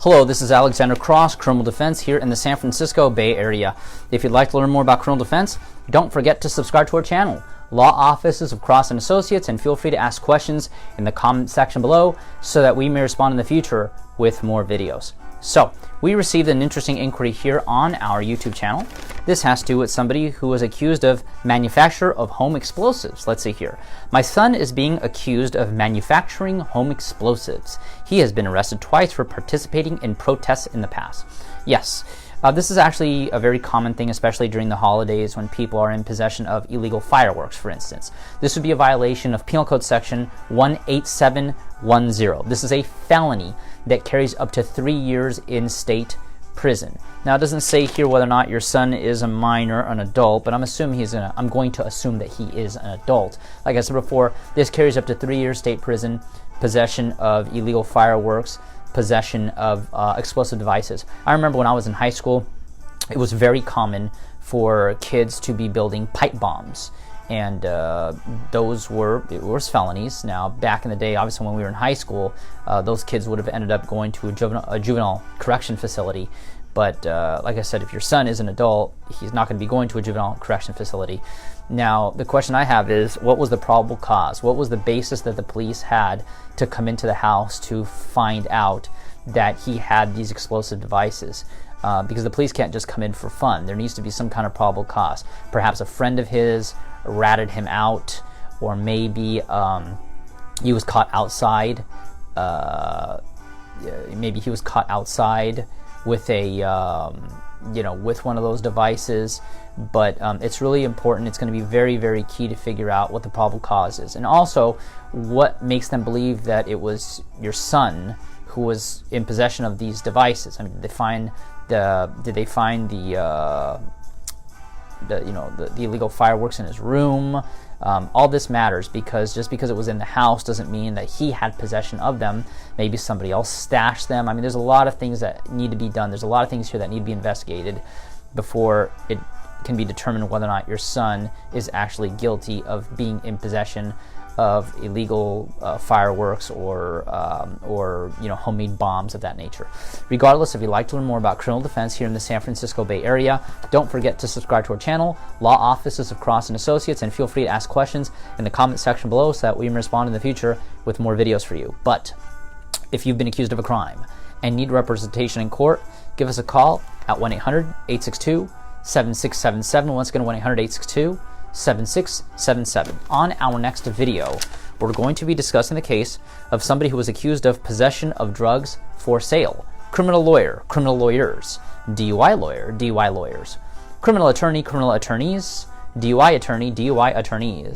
Hello, this is Alexander Cross, Criminal Defense here in the San Francisco Bay Area. If you'd like to learn more about criminal defense, don't forget to subscribe to our channel, Law Offices of Cross & Associates, and feel free to ask questions in the comment section below so that we may respond in the future with more videos. So, we received an interesting inquiry here on our YouTube channel. This has to do with somebody who was accused of manufacture of home explosives. Let's see here. My son is being accused of manufacturing home explosives. He has been arrested twice for participating in protests in the past. Yes, this is actually a very common thing, especially during the holidays when people are in possession of illegal fireworks, for instance. This would be a violation of Penal Code Section 18710. This is a felony that carries up to 3 years in state prison. Now, it doesn't say here whether or not your son is a minor or an adult, but I'm going to assume that he is an adult. Like I said before, this carries up to 3 years state prison, possession of illegal fireworks, possession of explosive devices. I remember when I was in high school, it was very common for kids to be building pipe bombs, and those were felonies. Now, back in the day, obviously when we were in high school, those kids would have ended up going to a juvenile correction facility. But like I said, if your son is an adult, he's not going to be going to a juvenile correction facility. Now, the question I have is, what was the probable cause? What was the basis that the police had to come into the house to find out that he had these explosive devices? Because the police can't just come in for fun. There needs to be some kind of probable cause. Perhaps a friend of his ratted him out, or maybe he was caught outside. Maybe he was caught outside with with one of those devices. But it's really important. It's going to be very, very key to figure out what the probable cause is, and also what makes them believe that it was your son who was in possession of these devices. I mean, did they find the illegal fireworks in his room? All this matters, because just because it was in the house doesn't mean that he had possession of them. Maybe somebody else stashed them. I mean, there's a lot of things that need to be done. There's a lot of things here that need to be investigated before it can be determined whether or not your son is actually guilty of being in possession of illegal fireworks or homemade bombs of that nature. Regardless, if you'd like to learn more about criminal defense here in the San Francisco Bay Area, don't forget to subscribe to our channel, Law Offices of Cross & Associates, and feel free to ask questions in the comment section below so that we can respond in the future with more videos for you. But if you've been accused of a crime and need representation in court, give us a call at 1-800-862-7677. Once again, 1-800-862-7677. On our next video, we're going to be discussing the case of somebody who was accused of possession of drugs for sale. Criminal lawyer, criminal lawyers, DUI lawyer, DUI lawyers, criminal attorney, criminal attorneys, DUI attorney, DUI attorneys.